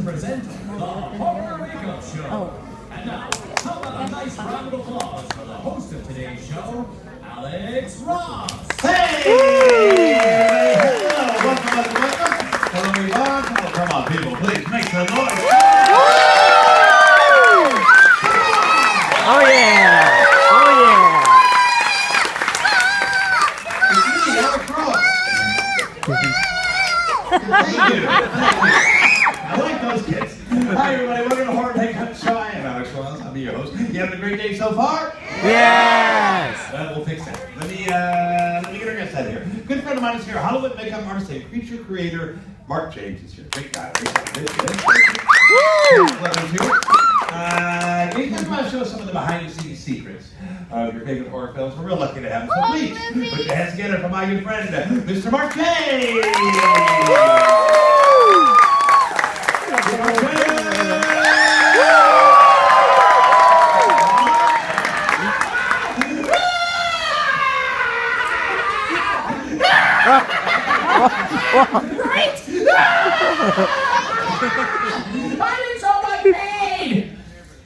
present the Horror Makeup Show. And now, how about a nice round of applause for the host of today's show, Alex Ross. Hey! Hello! Welcome. Hello, everyone. Come on, people, please make some noise. Oh, yeah! Oh, yeah! It's me, Alex Ross. Thank you. I like those kids. Hi, everybody. Welcome to Horror Makeup Show. I am Alex Ross. I'll be your host. You having a great day so far? Yes! We'll fix that. Let me get our guest out here. Good friend of mine is here. Hollywood makeup artist and creature creator Mark James is here. Great guy. Woo! He's going to show us some of the behind-the-scenes secrets of your favorite horror films. We're real lucky to have him. So please, put your hands together for my good friend, Mr. Mark James. Great! I need so much pain!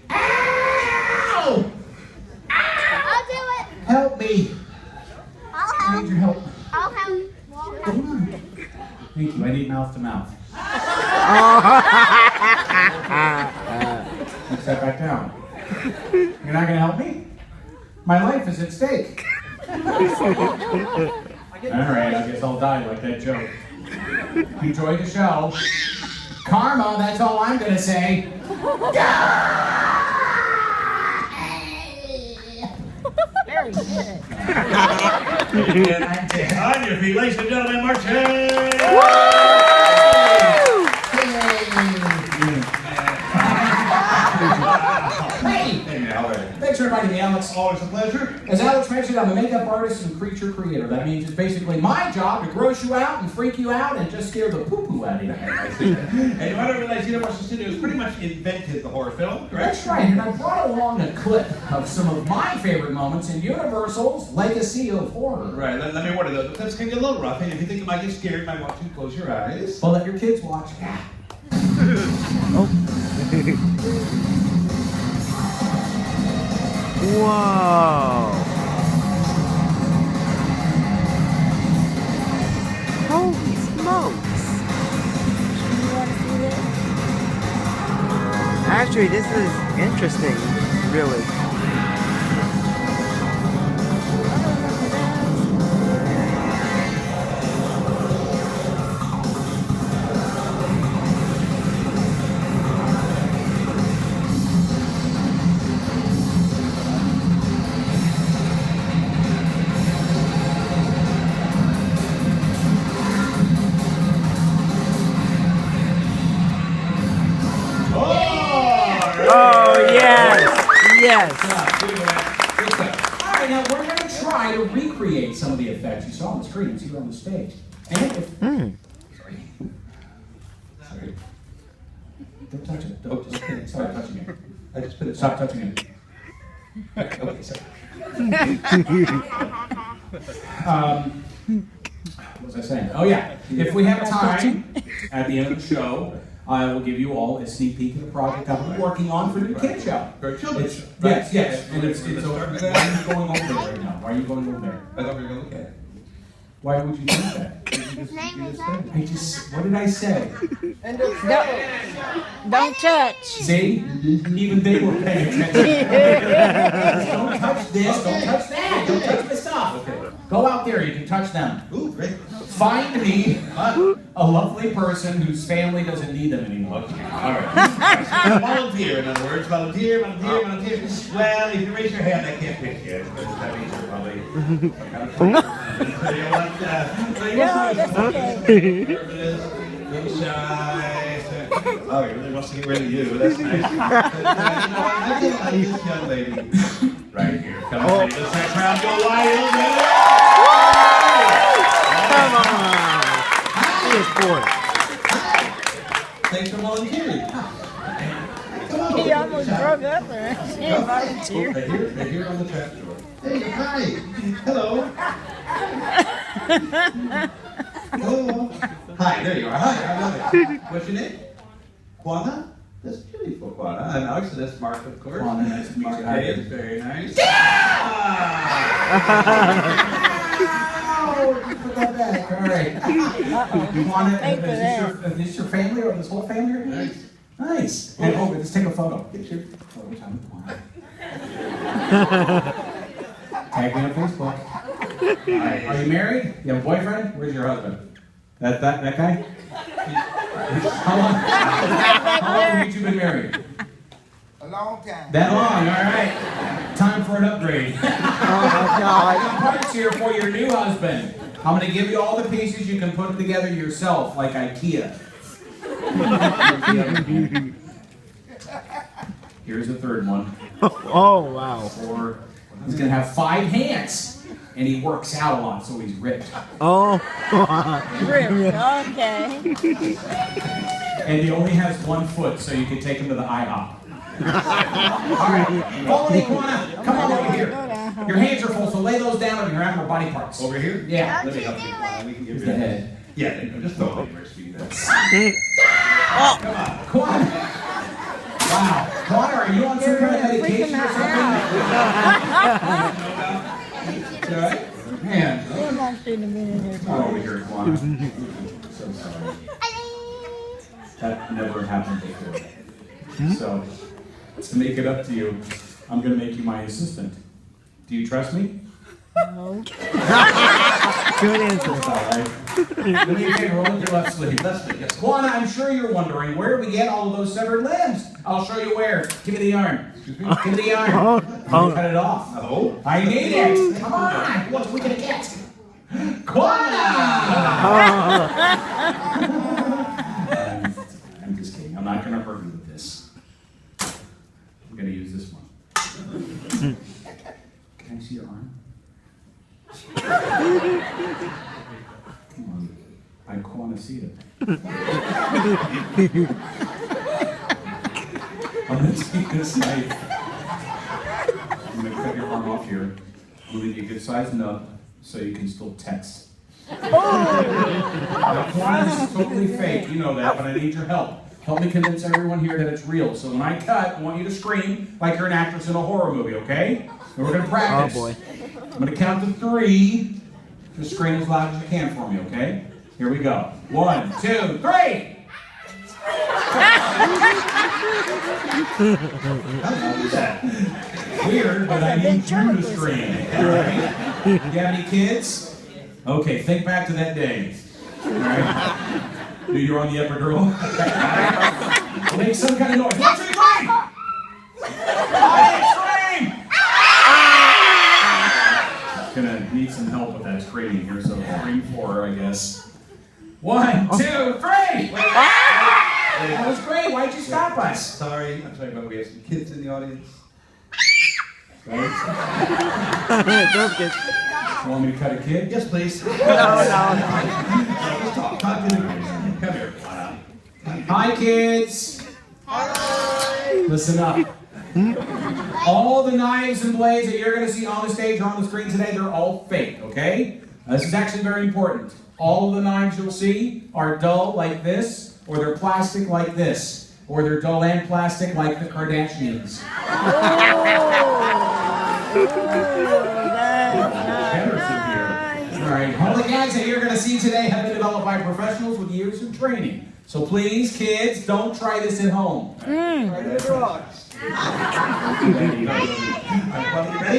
Ow! I'll do it. Help me. I need your help. I'll help. Thank you. I need mouth to mouth. Step back down. You're not going to help me? My life is at stake. Alright, I guess I'll die like that joke. Enjoy the show. Karma, that's all I'm gonna say. Very good. On your feet, ladies and gentlemen, Mark James. Hey! Thanks for inviting me, Alex. Always a pleasure. As Alex mentioned, I'm a makeup artist and creature creator. That means it's basically my job to gross you out and freak you out and just scare the poo-poo out of you. And you might have realized Universal Studios pretty much invented the horror film, correct? That's right, and I brought along a clip of some of my favorite moments in Universal's legacy of horror. Right, let me warn you though, the clips can get a little rough, and if you think you might get scared, you might want to close your eyes. Well, let your kids watch. Whoa! Holy smokes! You want to see this? Actually, this is interesting, really. Oh, yes! Yes! All right, now we're going to try to recreate some of the effects you saw on the screens here on the stage. And if... Sorry. Don't touch it. Don't just spin it. Stop touching it. I just spin it. Stop touching it. Okay, sorry. What was I saying? Oh, yeah. If we have time at the end of the show, I will give you all a sneak peek of the project I've been working on for the kid show. For a children's show. Yes, yes. And it's over. Why are you going over there right now? Why are you going over there? I thought we were going to look at it. Why would you do that? His name is What did I say? Don't touch. See? Even they were paying attention. Don't touch this, don't touch that, don't touch my stuff. Okay. Go out there, you can touch them. Ooh, great. Find me a lovely person whose family doesn't need them anymore. Okay, all right. Volunteer, in other words. Volunteer. Well, if you raise your hand, I can't pick you. That means you're probably some kind of No, that's okay. nervous, a little shy. Oh, he really wants to get rid of you. That's nice. I like this young lady right here. Come on, lady. Let's next round go wild. Come on! Good boy. Thanks for volunteering. Come on. He almost broke up there. She volunteered. They're here on the trap door. Hey, hi. Hello. Hello. Hi, there you are. Hi, I love it. What's your name? Juana? That's beautiful, Juana. And Alex, so that's Mark, of course. Juana, nice to meet you. Hi. Okay, very nice. Oh, you put that back. All right. Juana, Thanks for that. is this your family or this whole family? Or Nice. Nice. And let's take a photo. Picture. Photo time with Juana. Tag me on Facebook. All right. Are you married? You have a boyfriend? Where's your husband? That guy? How long have you two been married? A long time. That long, all right. Time for an upgrade. Oh my I God. got parts here for your new husband. I'm going to give you all the pieces. You can put them together yourself, like IKEA. Here's the third one. Oh wow. Or he's going to have 5 hands. And he works out a lot, so he's ripped. Oh. Really? Okay. And he only has 1 foot, so you can take him to the IHOP. All right, follow me, Juana. Come on over here. Your hands are full, so lay those down on your animal body parts. Over here? Yeah. Let me help you, Juana. We can give Here's you the head. Yeah, just throw it over, sweetie. Come on, Juana. Wow. Juana, are you on some kind of medication or something? All right. Man. Everyone shouldn't have been in there. Come over here, Juana. So sorry. That never happened before. So, to make it up to you, I'm going to make you my assistant. Do you trust me? No. Good answer. All right. Let me take roll up your left sleeve. Left sleeve, yes. Juana, I'm sure you're wondering, where do we get all of those severed limbs? I'll show you where. Give me the yarn. Excuse me? Give me the yarn. Oh. Let me cut it off. Oh. I need it. Come on. What are we going to get? Juana! I'm just kidding. I'm not going to hurt you with this. I'm going to use this one. Can I see your arm? Come on. I want to see it. I'm going to take this knife. I'm going to cut your arm off here. I'm going to give you a good sized nub so you can still text. Now, Juana, this is totally fake. You know that, but I need your help. Help me convince everyone here that it's real. So when I cut, I want you to scream like you're an actress in a horror movie, okay? And we're going to practice. Oh boy. I'm going to count to 3. Just scream as loud as you can for me, okay? Here we go. 1, 2, 3! How was that? Weird, but I need you to scream. Alright? You have any kids? Okay, think back to that day. Alright? Knew you were on the epidural? Make some kind of noise. 1, 2, 3! Scream! Gonna need some help with that screaming here, so 3, 4, I guess. 1, 2, 3! That was great. Why'd you stop us? Sorry, I'm sorry, but we have some kids in the audience. Those kids. You want me to cut a kid? Yes, please. No. Let's talk. Talk to the kids. Come here. Hi, kids. Listen up. All the knives and blades that you're going to see on the stage or on the screen today, they're all fake, okay? This is actually very important. All of the knives you'll see are dull like this, or they're plastic like this, or they're dull and plastic like the Kardashians. All right, all the gags that you're going to see today have been developed by professionals with years of training. So please, kids, don't try this at home. Ready?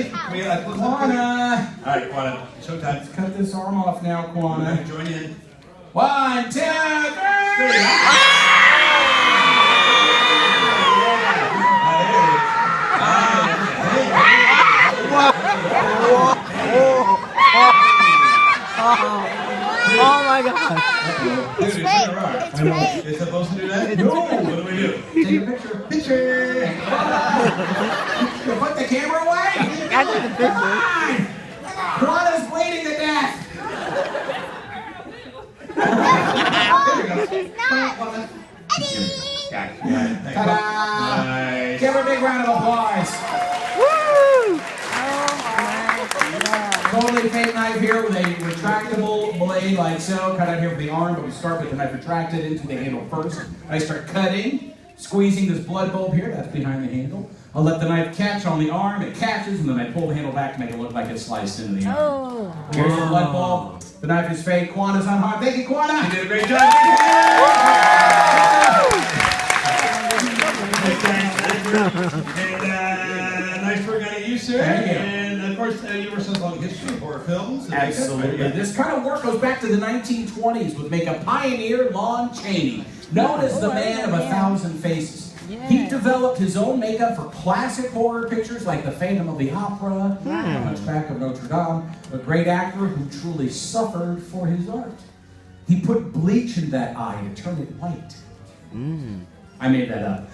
Juana! All right, Juana. Showtime. Let's cut this arm off now, Juana. Join in. 1, 2, 3! Oh my God. It's fake. It's fake. It's supposed to do that? No. What do we do? Take a picture. Picture! Put the camera away! I took the picture. Juana's bleeding to death! Ta-da! Nice. Give her a big round of applause. Woo! Totally fake knife here with a retractable blade like so. Cut out here for the arm, but we start with the knife retracted into the handle first. I start cutting. Squeezing this blood bulb here, that's behind the handle. I'll let the knife catch on the arm, it catches, and then I pull the handle back to make it look like it's sliced into the arm. Oh. Here's the blood bulb. The knife is fake. Quanta's unharmed. Thank you, Quanta. You did a great job. And nice work on it, you, sir. Thank you. And of course, Universal's long history of horror films. Absolutely. This kind of work goes back to the 1920s with makeup pioneer Lon Chaney, known as the man of 1,000 faces. He developed his own makeup for classic horror pictures like The Phantom of the Opera, The Hunchback of Notre Dame, a great actor who truly suffered for his art. He put bleach in that eye to turn it white. I made that up.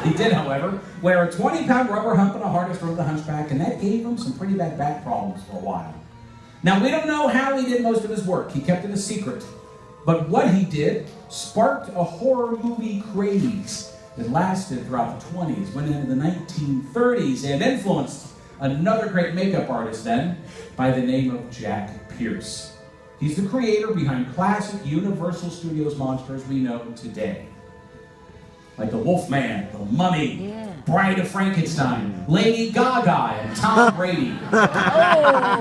He did, however, wear a 20-pound rubber hump and a harness for the Hunchback, and that gave him some pretty bad back problems for a while. Now, we don't know how he did most of his work. He kept it a secret. But what he did sparked a horror movie craze that lasted throughout the 20s, went into the 1930s, and influenced another great makeup artist then by the name of Jack Pierce. He's the creator behind classic Universal Studios monsters we know today. Like the Wolfman, the Mummy, Bride of Frankenstein, Lady Gaga, and Tom Brady.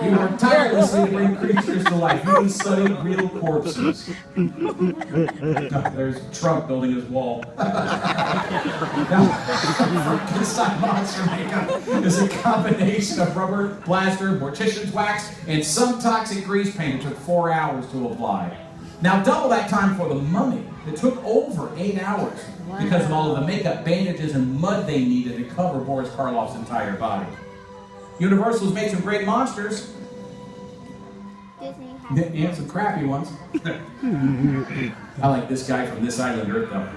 You work tirelessly to bring creatures to life. You even studied real corpses. There's a trunk building his wall. Frankenstein monster makeup is a combination of rubber, plaster, mortician's wax, and some toxic grease paint. It took 4 hours to apply. Now double that time for the Mummy. It took over 8 hours because of all of the makeup, bandages, and mud they needed to cover Boris Karloff's entire body. Universal's made some great monsters. Disney Yeah, some crappy ones. I like this guy from This Island Earth, though.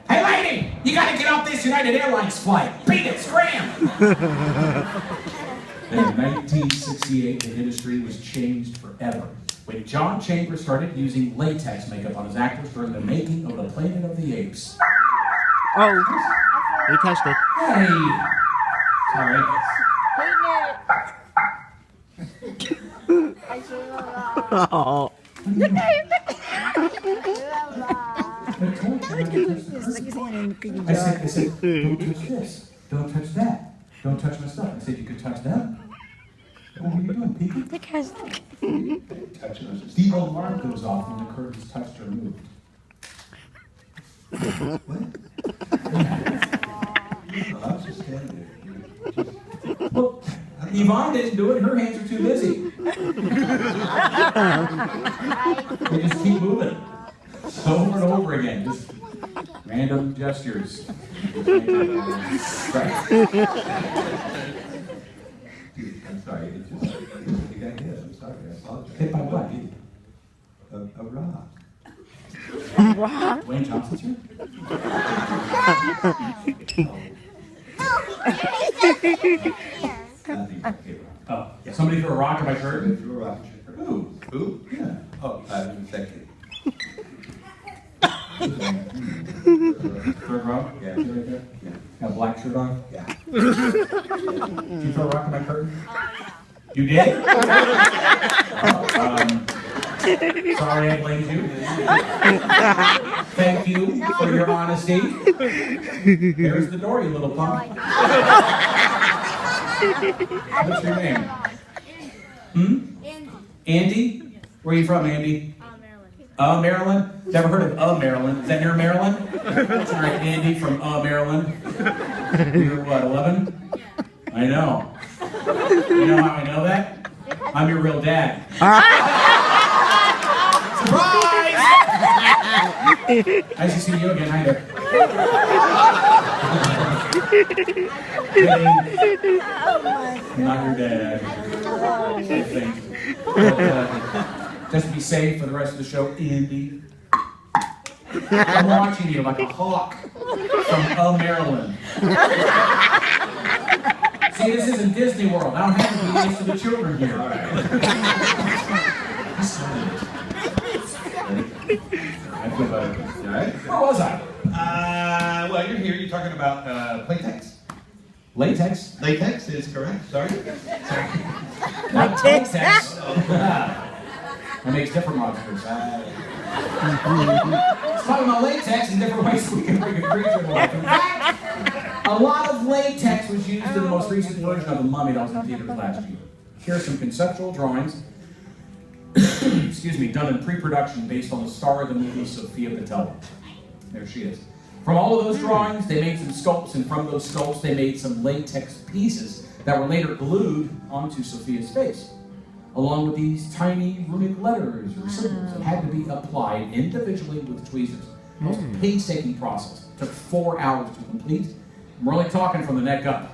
Hey, lady! You gotta get off this United Airlines flight! Beat it! Scram! In 1968, the industry was changed forever when John Chambers started using latex makeup on his actors during the making of the Planet of the Apes. Oh, he touched it. Hey! Sorry. Oh. I said, don't touch this. Don't touch that. Don't touch my stuff. I said, you could touch them. What are you doing, Peaky? Because The alarm goes off when the curtain is touched or moved. I was just standing there. Well, Yvonne didn't do it. Her hands are too busy. They just keep moving. Over and over again. Just random gestures. Right. I'm sorry. It just, you got hit. I'm sorry. I apologize. Hit by what? A rock. Wayne Johnson's here? Oh, somebody threw a rock at my curtain? Threw a rock. Who? Who? Yeah. Oh, thank you. Third row? Yeah. See right there? Yeah. Got a black shirt on? Yeah. Did you throw a rock at my curtain? You did? Sorry I blamed you. Thank you for your honesty. There's the door, you little punk. What's your name? Andy? Where are you from, Andy? Maryland. Maryland? Never heard of Maryland. Is that near Maryland? That's all right, Andy from Maryland. You're what, 11? Yeah. I know. You know how I know that? I'm your real dad. Surprise! Nice to see you again. Hi there. Not your dad. I think. But, just be safe for the rest of the show, Andy. I'm watching you like a hawk from Maryland. See, this isn't Disney World. I don't have to be nice to the children here. All right. I feel better. All right. Where was I? Well, you're here. You're talking about Playtex. Latex? Latex is correct. Sorry. Not latex. That makes different monsters. Talking about latex and different ways we can bring a creature to life. In fact, a lot of latex was used in the most recent version of The Mummy that was in theaters last year. Here are some conceptual drawings, excuse me, done in pre-production based on the star of the movie, Sophia Patella. There she is. From all of those drawings, they made some sculpts, and from those sculpts, they made some latex pieces that were later glued onto Sophia's face, along with these tiny runic letters or symbols that had to be applied individually with tweezers. The most painstaking process. It took 4 hours to complete. We're only talking from the neck up.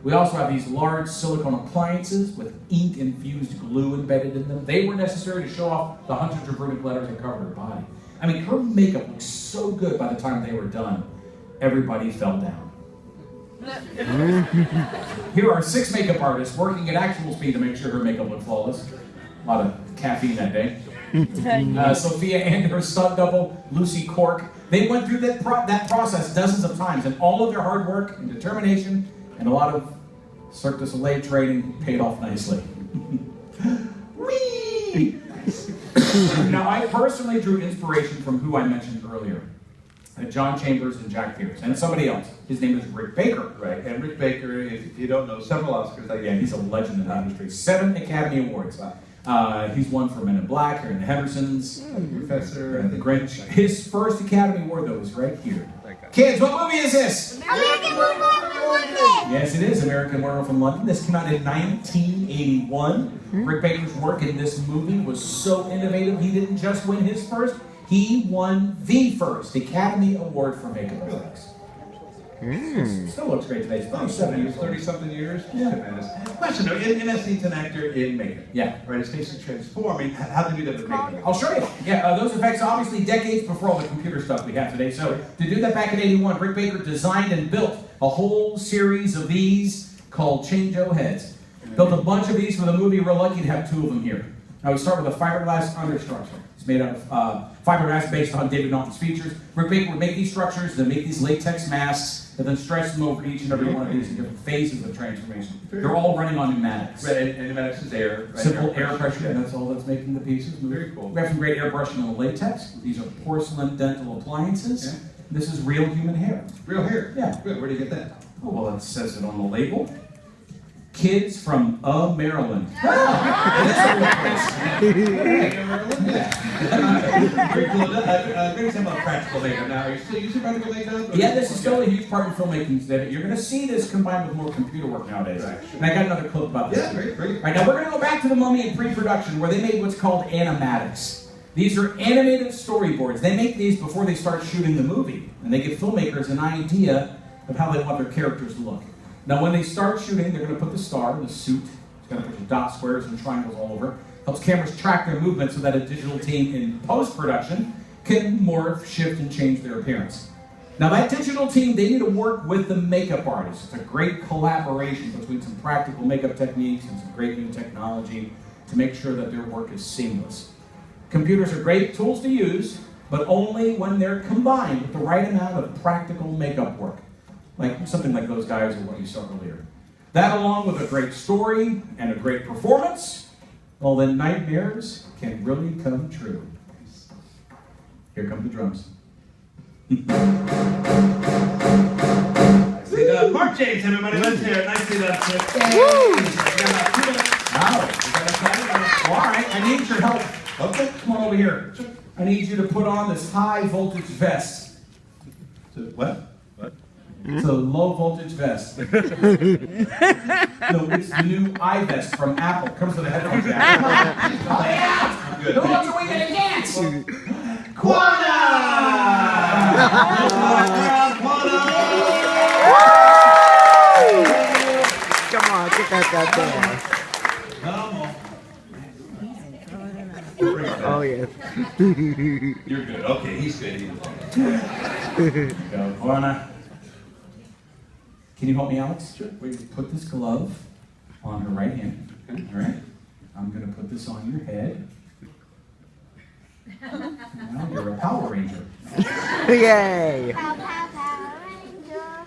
We also have these large silicone appliances with ink-infused glue embedded in them. They were necessary to show off the hundreds of runic letters that covered her body. I mean, her makeup looked so good by the time they were done, everybody fell down. Here are 6 makeup artists working at actual speed to make sure her makeup looked flawless. A lot of caffeine that day. Sophia and her stunt double, Lucy Cork, they went through that process dozens of times, and all of their hard work and determination and a lot of Cirque du Soleil training paid off nicely. Whee! Now, I personally drew inspiration from who I mentioned earlier. John Chambers and Jack Pierce, and somebody else. His name is Rick Baker. Right, and Rick Baker, if you don't know, several Oscars. Yeah, he's a legend in the industry. 7 Academy Awards. He's won for Men in Black, here in the Hendersons, Professor, and The Grinch. His first Academy Award, though, is right here. Kids, what movie is this? American Werewolf in London! Yes, it is American Werewolf in London. This came out in 1981. Rick Baker's work in this movie was so innovative, he didn't just win his first, he won the first Academy Award for makeup effects. Still looks great today. It's 37 years old. 30-something years? Yeah. Tremendous. Question though, in essence, an actor in makeup. Yeah. Right, his face is transforming. How do you do that with makeup? I'll show you. Yeah, those effects obviously decades before all the computer stuff we have today. So to do that back in 81, Rick Baker designed and built a whole series of these called Change-O heads. Built a bunch of these for the movie. We're lucky to have 2 of them here. Now we start with a fiberglass understructure. It's made out of fiberglass based on David Naughton's features. Rick Baker would make these structures, then make these latex masks, and then stretch them over each and every one of these in different phases of transformation. They're all running on pneumatics. Right, and pneumatics is air. Right? Simple air pressure, and that's all that's making the pieces move. Very cool. We have some great airbrushing on the latex. These are porcelain dental appliances. Okay. This is real human hair. Real hair? Yeah. Good. Where do you get that? Oh, well, it says it on the label. Kids from Maryland. Very cool. Great example of practical makeup. Now, are you still using practical makeup? Yeah, this is still a huge part in filmmaking today. You're going to see this combined with more computer work nowadays. Right. And I got another clip about this. Yeah, great. All right, now we're going to go back to The Mummy in pre-production where they made what's called animatics. These are animated storyboards. They make these before they start shooting the movie. And they give filmmakers an idea of how they want their characters to look. Now, when they start shooting, they're going to put the star, the suit, it's got a bunch of dot squares and triangles all over. Helps cameras track their movement so that a digital team in post-production can morph, shift, and change their appearance. Now, that digital team, they need to work with the makeup artists. It's a great collaboration between some practical makeup techniques and some great new technology to make sure that their work is seamless. Computers are great tools to use, but only when they're combined with the right amount of practical makeup work. Like something like those guys or what you saw earlier. That along with a great story and a great performance, well then nightmares can really come true. Here come the drums. Nicely done. Mark James, everybody, let's hear it. Nicely done, sir. Wow, all right, I need your help. Okay. Come on over here. I need you to put on this high voltage vest. So, what? It's a low voltage vest. No, it's the new iVest from Apple. Comes with a headphone jack. Play out! Good. Who else are we going to dance? Quanah! Come on, get that there. Come on. Oh, yes. You're good. Okay, he's good. Go, Quanah. Can you help me, Alex? Sure. We put this glove on her right hand. Okay. All right. I'm going to put this on your head. Now you're a Power Ranger. Yay! Power Ranger.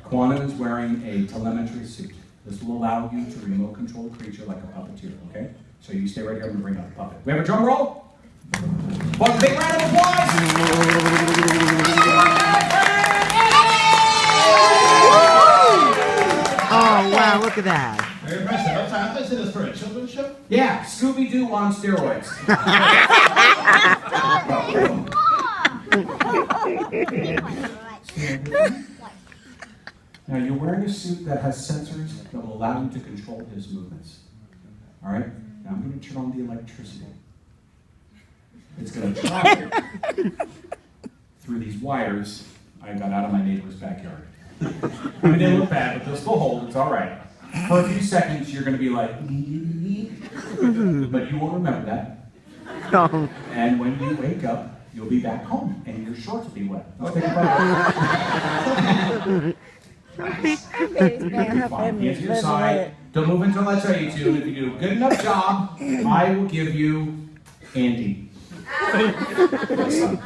Quanah is wearing a telemetry suit. This will allow you to remote control a creature like a puppeteer, okay? So you stay right here, I'm going to bring out the puppet. We have a drum roll? One big round of applause. Oh, wow, look at that. Very impressive. I thought you said this for a children's show. Yeah, Scooby-Doo on steroids. Now you're wearing a suit that has sensors that will allow you to control his movements. All right? Now I'm going to turn on the electricity. It's going to travel through these wires I got out of my neighbor's backyard. I mean, they look bad, but they'll still hold. It's all right. For a few seconds, you're going to be like, but you won't remember that. Oh, And when you wake up, you'll be back home, and your shorts will be wet. Let's think about it. Fine. Hands to your side. Don't move until I tell you to. If you do a good enough job, I will give you Andy. My son.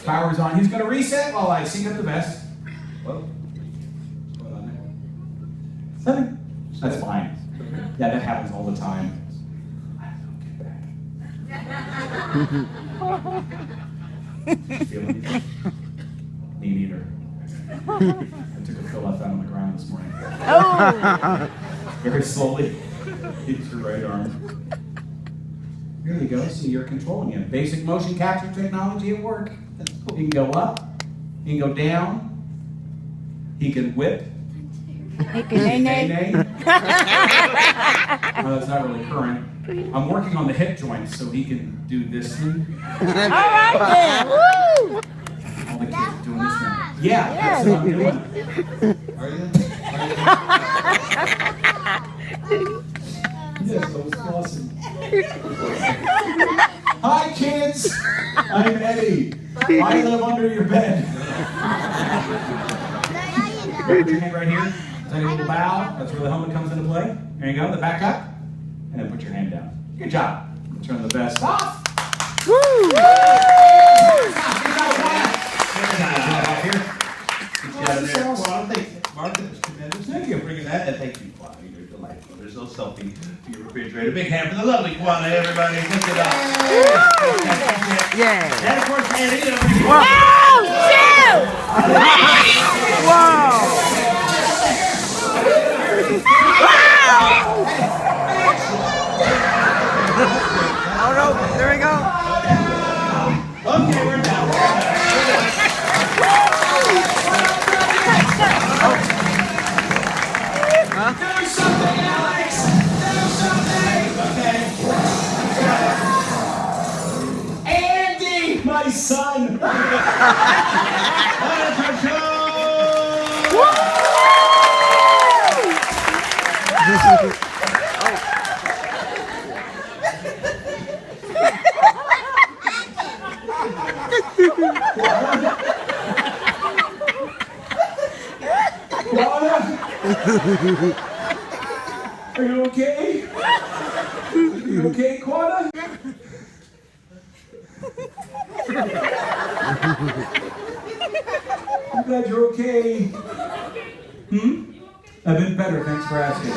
Power's on. He's going to reset while I sync up the vest. Whoa. What's going on there? Nothing. That's fine. Yeah, that happens all the time. Feeling anything? Me neither. I took a pill I found on the ground this morning. Oh! Very slowly. Hits your right arm. Here you go. See, you're controlling him. Basic motion capture technology at work. He can go up. He can go down. He can whip. He can nay. No, that's not really current. I'm working on the hip joints so he can do this thing. All right then. Woo! All the kids are doing this now. Yeah, that's what I'm doing. Are you? Yes, that was awesome. Hi, kids. I'm Eddie. I live under your bed. Put your hand right here. Tiny little bow. That's where the helmet comes into play. There you go. The back up. And then put your hand down. Good job. Turn the vest off. woo! Good job, here. Mark, that was tremendous. Thank you for bringing that, and thank you, Kwana. You're delightful. There's no selfie for your refrigerator. Big hand for the lovely Kwana, everybody. Lift it up. Yeah. And of course, Andy. Oh, shoot! Whoa! Oh no, there we go. Okay, we're down. Do something, Alex! Do something! Okay. Andy, my son! Are you okay? Are you okay, Kwana? I'm glad you're okay. I've been better, thanks for asking.